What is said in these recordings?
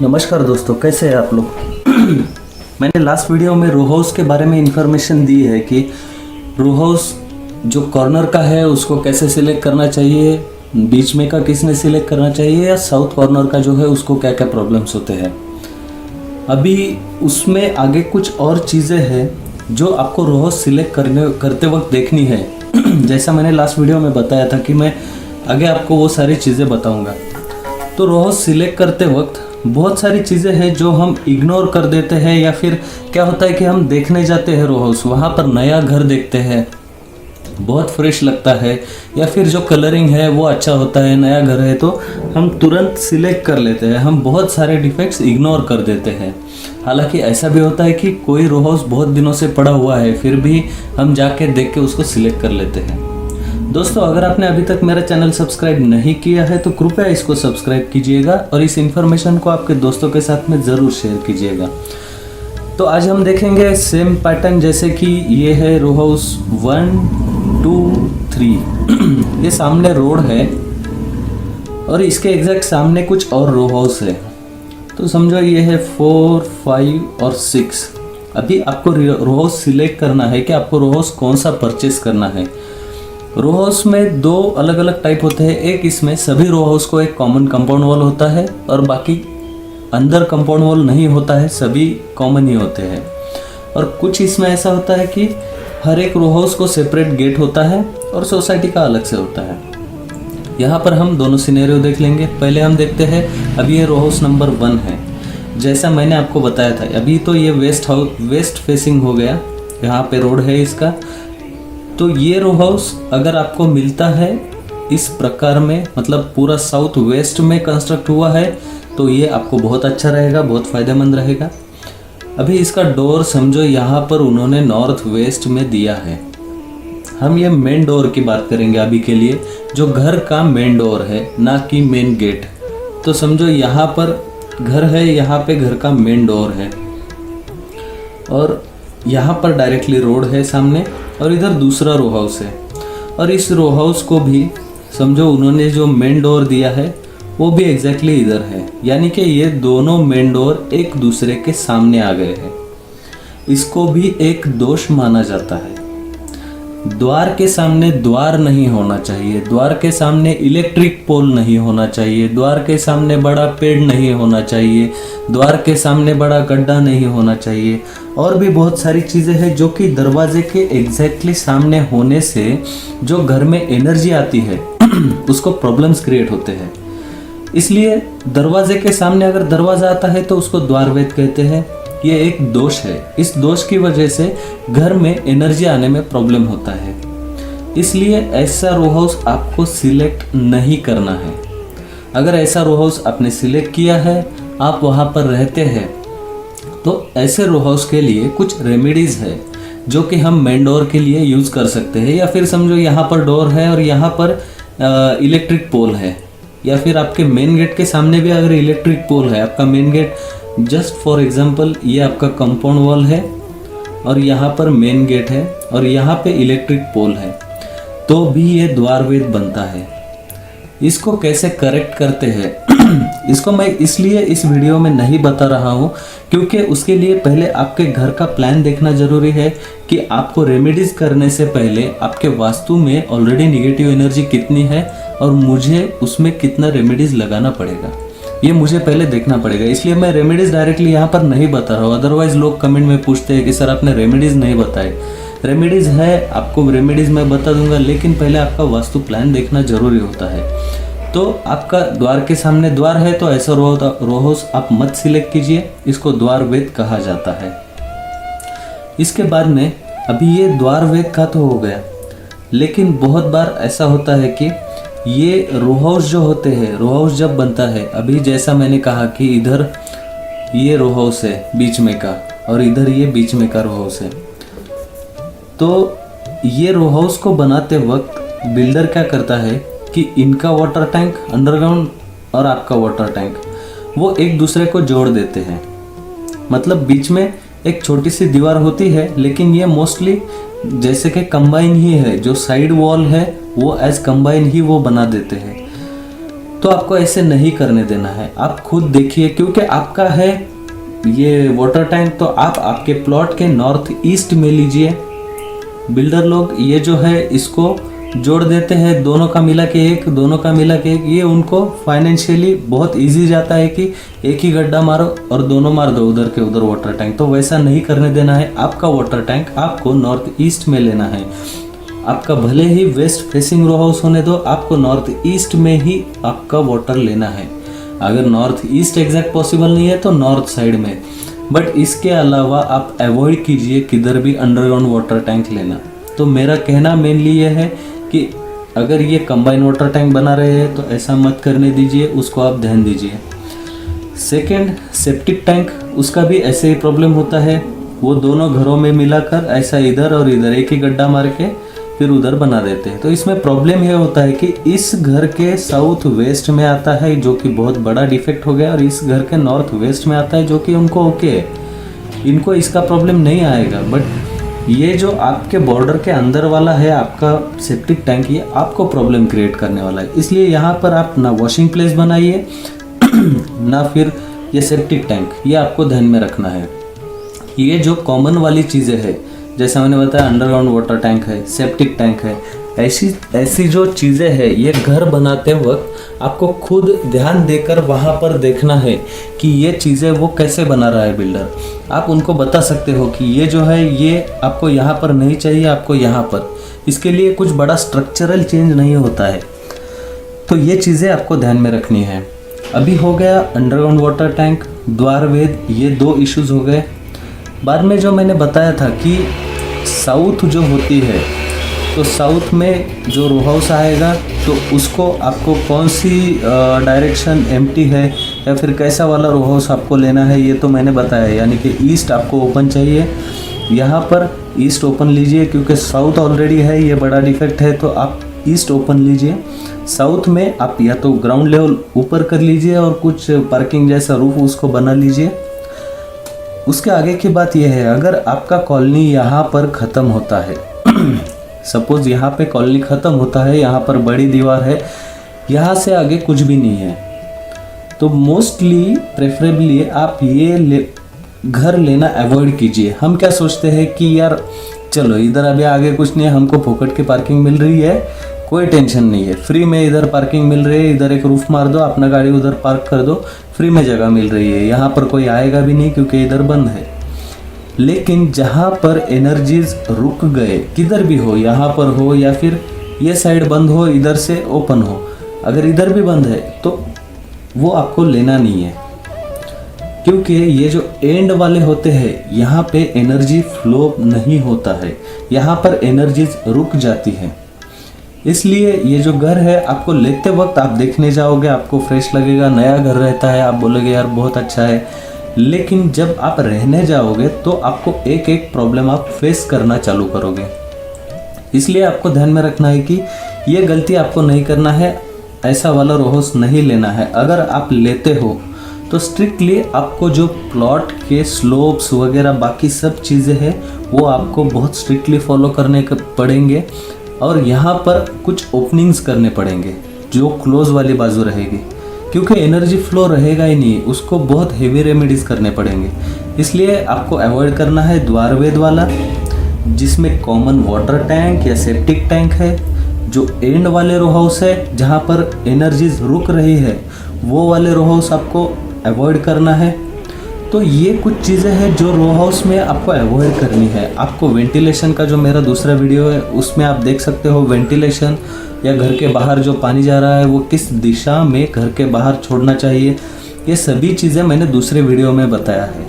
नमस्कार दोस्तों, कैसे हैं आप लोग। मैंने लास्ट वीडियो में रो हाउस के बारे में इंफॉर्मेशन दी है कि रो हाउस जो कॉर्नर का है उसको कैसे सिलेक्ट करना चाहिए, बीच में का किसने सिलेक्ट करना चाहिए, या साउथ कॉर्नर का जो है उसको क्या क्या प्रॉब्लम्स होते हैं। अभी उसमें आगे कुछ और चीज़ें हैं जो आपको रो हाउस सिलेक्ट करते वक्त देखनी है। जैसा मैंने लास्ट वीडियो में बताया था कि मैं आगे आपको वो सारी चीज़ें बताऊंगा। तो रो हाउस सिलेक्ट करते वक्त बहुत सारी चीज़ें हैं जो हम इग्नोर कर देते हैं, या फिर क्या होता है कि हम देखने जाते हैं रो हाउस, वहाँ पर नया घर देखते हैं, बहुत फ्रेश लगता है, या फिर जो कलरिंग है वो अच्छा होता है, नया घर है, तो हम तुरंत सिलेक्ट कर लेते हैं। हम बहुत सारे डिफेक्ट्स इग्नोर कर देते हैं। हालांकि ऐसा भी होता है कि कोई रो हाउस बहुत दिनों से पड़ा हुआ है, फिर भी हम जाके देख के उसको सिलेक्ट कर लेते हैं। दोस्तों, अगर आपने अभी तक मेरा चैनल सब्सक्राइब नहीं किया है तो कृपया इसको सब्सक्राइब कीजिएगा और इस इन्फॉर्मेशन को आपके दोस्तों के साथ में ज़रूर शेयर कीजिएगा। तो आज हम देखेंगे सेम पैटर्न, जैसे कि ये है रो हाउस 1, 2, 3। ये सामने रोड है और इसके एग्जैक्ट सामने कुछ और रो हाउस है। तो समझो ये है 4, 5 और 6। अभी आपको रो हाउस सिलेक्ट करना है कि आपको रो हाउस कौन सा परचेस करना है। रो हाउस में दो अलग अलग टाइप होते हैं। एक, इसमें सभी रो हाउस को एक कॉमन कंपाउंड वॉल होता है और बाकी अंदर कंपाउंड वॉल नहीं होता है, सभी कॉमन ही होते हैं। और कुछ इसमें ऐसा होता है कि हर एक रो हाउस को सेपरेट गेट होता है और सोसाइटी का अलग से होता है। यहाँ पर हम दोनों सिनेरियो देख लेंगे। पहले हम देखते हैं, अभी ये रो हाउस नंबर 1 है। जैसा मैंने आपको बताया था, अभी तो ये वेस्ट फेसिंग हो गया, यहाँ पे रोड है इसका। तो ये रो हाउस अगर आपको मिलता है इस प्रकार में, मतलब पूरा साउथ वेस्ट में कंस्ट्रक्ट हुआ है, तो ये आपको बहुत अच्छा रहेगा, बहुत फ़ायदेमंद रहेगा। अभी इसका डोर समझो यहाँ पर उन्होंने नॉर्थ वेस्ट में दिया है। हम ये मेन डोर की बात करेंगे अभी के लिए, जो घर का मेन डोर है, ना कि मेन गेट। तो समझो यहाँ पर घर है, यहाँ पे घर का मेन डोर है और यहाँ पर डायरेक्टली रोड है सामने, और इधर दूसरा रो हाउस है। और इस रो हाउस को भी समझो उन्होंने जो मेन डोर दिया है वो भी एग्जैक्टली इधर है, यानी कि ये दोनों मेन डोर एक दूसरे के सामने आ गए हैं। इसको भी एक दोष माना जाता है। द्वार के सामने द्वार नहीं होना चाहिए, द्वार के सामने इलेक्ट्रिक पोल नहीं होना चाहिए, द्वार के सामने बड़ा पेड़ नहीं होना चाहिए, द्वार के सामने बड़ा गड्ढा नहीं होना चाहिए, और भी बहुत सारी चीज़ें हैं जो कि दरवाजे के एग्जैक्टली सामने होने से जो घर में एनर्जी आती है उसको प्रॉब्लम्स क्रिएट होते हैं। इसलिए दरवाजे के सामने अगर दरवाज़ा आता है तो उसको द्वारवेद कहते हैं। ये एक दोष है। इस दोष की वजह से घर में एनर्जी आने में प्रॉब्लम होता है। इसलिए ऐसा रो हाउस आपको सिलेक्ट नहीं करना है। अगर ऐसा रो हाउस आपने सिलेक्ट किया है, आप वहाँ पर रहते हैं, तो ऐसे रो हाउस के लिए कुछ रेमेडीज़ है जो कि हम मेन डोर के लिए यूज़ कर सकते हैं। या फिर समझो यहाँ पर डोर है और यहाँ पर इलेक्ट्रिक पोल है, या फिर आपके मेन गेट के सामने भी अगर इलेक्ट्रिक पोल है, आपका main gate, just for example ये आपका कंपाउंड वॉल है और यहाँ पर मेन गेट है और यहाँ पे इलेक्ट्रिक पोल है, तो भी ये द्वारवेद बनता है। इसको कैसे करेक्ट करते हैं इसको मैं इसलिए इस वीडियो में नहीं बता रहा हूँ क्योंकि उसके लिए पहले आपके घर का प्लान देखना जरूरी है कि आपको रेमेडीज करने से पहले आपके वास्तु में ऑलरेडी निगेटिव एनर्जी कितनी है और मुझे उसमें कितना रेमेडीज लगाना पड़ेगा, ये मुझे पहले देखना पड़ेगा। इसलिए मैं रेमेडीज डायरेक्टली यहाँ पर नहीं बता रहा हूँ। अदरवाइज लोग कमेंट में पूछते हैं कि सर आपने रेमेडीज नहीं बताए। रेमेडीज है, आपको रेमेडीज मैं बता दूंगा, लेकिन पहले आपका वास्तु प्लान देखना जरूरी होता है। तो आपका द्वार के सामने द्वार है तो ऐसा रो हाउस आप मत सिलेक्ट कीजिए, इसको द्वार वेद कहा जाता है। इसके बाद में अभी ये द्वार वेद का तो हो गया, लेकिन बहुत बार ऐसा होता है कि ये रो हाउस जो होते हैं, रो हाउस जब बनता है, अभी जैसा मैंने कहा कि इधर ये रो हाउस है बीच में का और इधर ये बीच में का रो हाउस है, तो ये रो हाउस को बनाते वक्त बिल्डर क्या करता है कि इनका वाटर टैंक अंडरग्राउंड और आपका वाटर टैंक वो एक दूसरे को जोड़ देते हैं। मतलब बीच में एक छोटी सी दीवार होती है, लेकिन ये मोस्टली जैसे कि कंबाइन ही है, जो साइड वॉल है वो एज कंबाइन ही वो बना देते हैं। तो आपको ऐसे नहीं करने देना है। आप खुद देखिए, क्योंकि आपका है ये वाटर टैंक, तो आप आपके प्लॉट के नॉर्थ ईस्ट में लीजिए। बिल्डर लोग ये जो है इसको जोड़ देते हैं, दोनों का मिला के एक, दोनों का मिला के एक। ये उनको फाइनेंशियली बहुत इजी जाता है कि एक ही गड्ढा मारो और दोनों मार दो उधर के उधर वाटर टैंक। तो वैसा नहीं करने देना है। आपका वाटर टैंक आपको नॉर्थ ईस्ट में लेना है। आपका भले ही वेस्ट फेसिंग रो हाउस होने दो, आपको नॉर्थ ईस्ट में ही आपका वाटर लेना है। अगर नॉर्थ ईस्ट एग्जैक्ट पॉसिबल नहीं है तो नॉर्थ साइड में, बट इसके अलावा आप अवॉइड कीजिए किधर भी अंडरग्राउंड वाटर टैंक लेना। तो मेरा कहना मेनली ये है कि अगर ये कंबाइन वाटर टैंक बना रहे हैं तो ऐसा मत करने दीजिए, उसको आप ध्यान दीजिए। सेकंड, सेप्टिक टैंक, उसका भी ऐसे ही प्रॉब्लम होता है। वो दोनों घरों में मिलाकर ऐसा इधर और इधर एक ही गड्ढा मार के फिर उधर बना देते हैं। तो इसमें प्रॉब्लम ये होता है कि इस घर के साउथ वेस्ट में आता है जो कि बहुत बड़ा डिफेक्ट हो गया, और इस घर के नॉर्थ वेस्ट में आता है जो कि उनको ओके है, इनको इसका प्रॉब्लम नहीं आएगा। बट ये जो आपके बॉर्डर के अंदर वाला है आपका सेप्टिक टैंक, ये आपको प्रॉब्लम क्रिएट करने वाला है। इसलिए यहाँ पर आप ना वॉशिंग प्लेस बनाइए ना फिर ये सेप्टिक टैंक, ये आपको ध्यान में रखना है। ये जो कॉमन वाली चीज़ें हैं, जैसा मैंने बताया अंडरग्राउंड वाटर टैंक है, सेप्टिक टैंक है, ऐसी जो चीज़ें हैं, ये घर बनाते वक्त आपको खुद ध्यान देकर वहाँ पर देखना है कि ये चीज़ें वो कैसे बना रहा है बिल्डर। आप उनको बता सकते हो कि ये जो है ये आपको यहाँ पर नहीं चाहिए, आपको यहाँ पर। इसके लिए कुछ बड़ा स्ट्रक्चरल चेंज नहीं होता है। तो ये चीज़ें आपको ध्यान में रखनी है। अभी हो गया अंडरग्राउंड वाटर टैंक, द्वार वेद, ये दो इश्यूज हो गए। बाद में जो मैंने बताया था कि साउथ जो होती है, तो साउथ में जो रो हाउस आएगा तो उसको आपको कौन सी डायरेक्शन एम्प्टी है या फिर कैसा वाला रो हाउस आपको लेना है, ये तो मैंने बताया। यानी कि ईस्ट आपको ओपन चाहिए, यहाँ पर ईस्ट ओपन लीजिए, क्योंकि साउथ ऑलरेडी है, ये बड़ा डिफेक्ट है, तो आप ईस्ट ओपन लीजिए। साउथ में आप या तो ग्राउंड लेवल ऊपर कर लीजिए और कुछ पार्किंग जैसा रूफ उसको बना लीजिए। उसके आगे की बात यह है, अगर आपका कॉलोनी यहाँ पर ख़त्म होता है सपोज यहाँ पे कॉलोनी ख़त्म होता है, यहाँ पर बड़ी दीवार है, यहाँ से आगे कुछ भी नहीं है, तो मोस्टली प्रेफरेबली आप ये घर लेना अवॉइड कीजिए। हम क्या सोचते हैं कि यार चलो इधर अभी आगे कुछ नहीं है, हमको फोकट की पार्किंग मिल रही है, कोई टेंशन नहीं है, फ्री में इधर पार्किंग मिल रही है, इधर एक रूफ मार दो, अपना गाड़ी उधर पार्क कर दो, फ्री में जगह मिल रही है, यहाँ पर कोई आएगा भी नहीं क्योंकि इधर बंद है। लेकिन जहाँ पर एनर्जीज रुक गए, किधर भी हो, यहाँ पर हो या फिर ये साइड बंद हो, इधर से ओपन हो, अगर इधर भी बंद है तो वो आपको लेना नहीं है, क्योंकि ये जो एंड वाले होते हैं यहाँ पे एनर्जी फ्लो नहीं होता है, यहाँ पर एनर्जीज रुक जाती है। इसलिए ये जो घर है आपको लेते वक्त आप देखने जाओगे, आपको फ्रेश लगेगा, नया घर रहता है, आप बोलोगे यार बहुत अच्छा है। लेकिन जब आप रहने जाओगे तो आपको एक एक प्रॉब्लम आप फेस करना चालू करोगे। इसलिए आपको ध्यान में रखना है कि ये गलती आपको नहीं करना है, ऐसा वाला रो हाउस नहीं लेना है। अगर आप लेते हो तो स्ट्रिक्टली आपको जो प्लॉट के स्लोप्स वगैरह बाकी सब चीज़ें हैं वो आपको बहुत स्ट्रिक्टली फॉलो करने पड़ेंगे, और यहाँ पर कुछ ओपनिंग्स करने पड़ेंगे जो क्लोज वाली बाजू रहेगी, क्योंकि एनर्जी फ्लो रहेगा ही नहीं, उसको बहुत हेवी रेमेडीज करने पड़ेंगे। इसलिए आपको अवॉइड करना है द्वार वेद वाला, जिसमें कॉमन वाटर टैंक या सेप्टिक टैंक है। जो एंड वाले रो हाउस है जहाँ पर एनर्जीज रुक रही है, वो वाले रो हाउस आपको अवॉइड करना है। तो ये कुछ चीज़ें हैं जो रो हाउस में आपको अवॉइड करनी है। आपको वेंटिलेशन का जो मेरा दूसरा वीडियो है उसमें आप देख सकते हो, वेंटिलेशन या घर के बाहर जो पानी जा रहा है वो किस दिशा में घर के बाहर छोड़ना चाहिए, ये सभी चीज़ें मैंने दूसरे वीडियो में बताया है।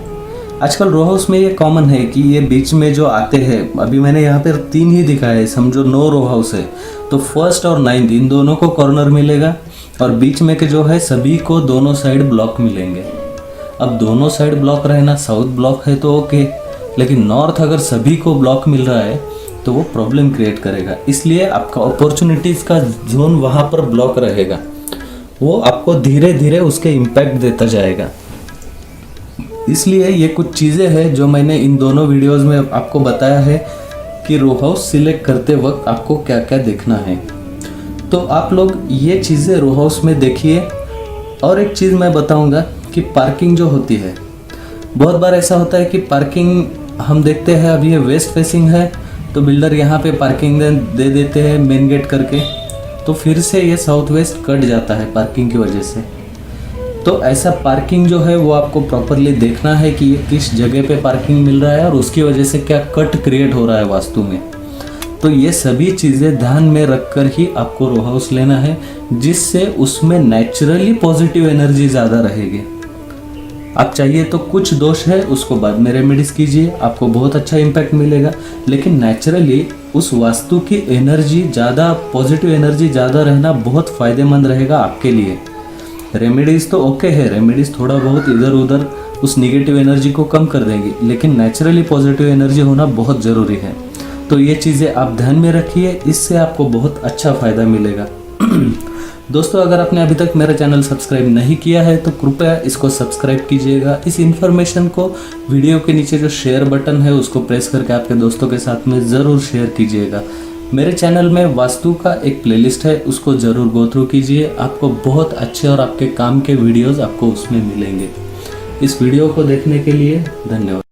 आजकल रो हाउस में ये कॉमन है कि ये बीच में जो आते हैं, अभी मैंने यहाँ पर 3 ही दिखाया है, समझो 9 रो हाउस है, तो फर्स्ट और 9th इन दोनों को कॉर्नर मिलेगा, और बीच में के जो है सभी को दोनों साइड ब्लॉक मिलेंगे। अब दोनों साइड ब्लॉक रहना, साउथ ब्लॉक है तो ओके, लेकिन नॉर्थ अगर सभी को ब्लॉक मिल रहा है तो वो प्रॉब्लम क्रिएट करेगा। इसलिए आपका अपॉर्चुनिटीज़ का जोन वहाँ पर ब्लॉक रहेगा, वो आपको धीरे धीरे उसके इम्पैक्ट देता जाएगा। इसलिए ये कुछ चीज़ें हैं जो मैंने इन दोनों वीडियोज़ में आपको बताया है कि रो हाउस सिलेक्ट करते वक्त आपको क्या क्या देखना है। तो आप लोग ये चीज़ें रो हाउस में देखिए। और एक चीज़ मैं बताऊंगा कि पार्किंग जो होती है, बहुत बार ऐसा होता है कि पार्किंग हम देखते हैं अभी ये वेस्ट फेसिंग है तो बिल्डर यहाँ पे पार्किंग दे देते हैं मेन गेट करके, तो फिर से ये साउथ वेस्ट कट जाता है पार्किंग की वजह से। तो ऐसा पार्किंग जो है वो आपको प्रॉपरली देखना है कि ये किस जगह पे पार्किंग मिल रहा है और उसकी वजह से क्या कट क्रिएट हो रहा है वास्तु में। तो ये सभी चीज़ें ध्यान में रखकर ही आपको रो हाउस लेना है, जिससे उसमें नेचुरली पॉजिटिव एनर्जी ज़्यादा रहेगी। आप चाहिए तो कुछ दोष है उसको बाद में रेमेडीज कीजिए, आपको बहुत अच्छा इम्पैक्ट मिलेगा, लेकिन नेचुरली उस वास्तु की एनर्जी ज़्यादा, पॉजिटिव एनर्जी ज़्यादा रहना बहुत फ़ायदेमंद रहेगा आपके लिए। रेमेडीज़ तो ओके है, रेमेडीज़ थोड़ा बहुत इधर उधर उस निगेटिव एनर्जी को कम कर देंगी, लेकिन नेचुरली पॉजिटिव एनर्जी होना बहुत ज़रूरी है। तो ये चीज़ें आप ध्यान में रखिए, इससे आपको बहुत अच्छा फ़ायदा मिलेगा। दोस्तों, अगर आपने अभी तक मेरा चैनल सब्सक्राइब नहीं किया है तो कृपया इसको सब्सक्राइब कीजिएगा। इस इन्फॉर्मेशन को वीडियो के नीचे जो शेयर बटन है उसको प्रेस करके आपके दोस्तों के साथ में ज़रूर शेयर कीजिएगा। मेरे चैनल में वास्तु का एक प्लेलिस्ट है, उसको ज़रूर गो थ्रू कीजिए। आपको बहुत अच्छे और आपके काम के वीडियोज़ आपको उसमें मिलेंगे। इस वीडियो को देखने के लिए धन्यवाद।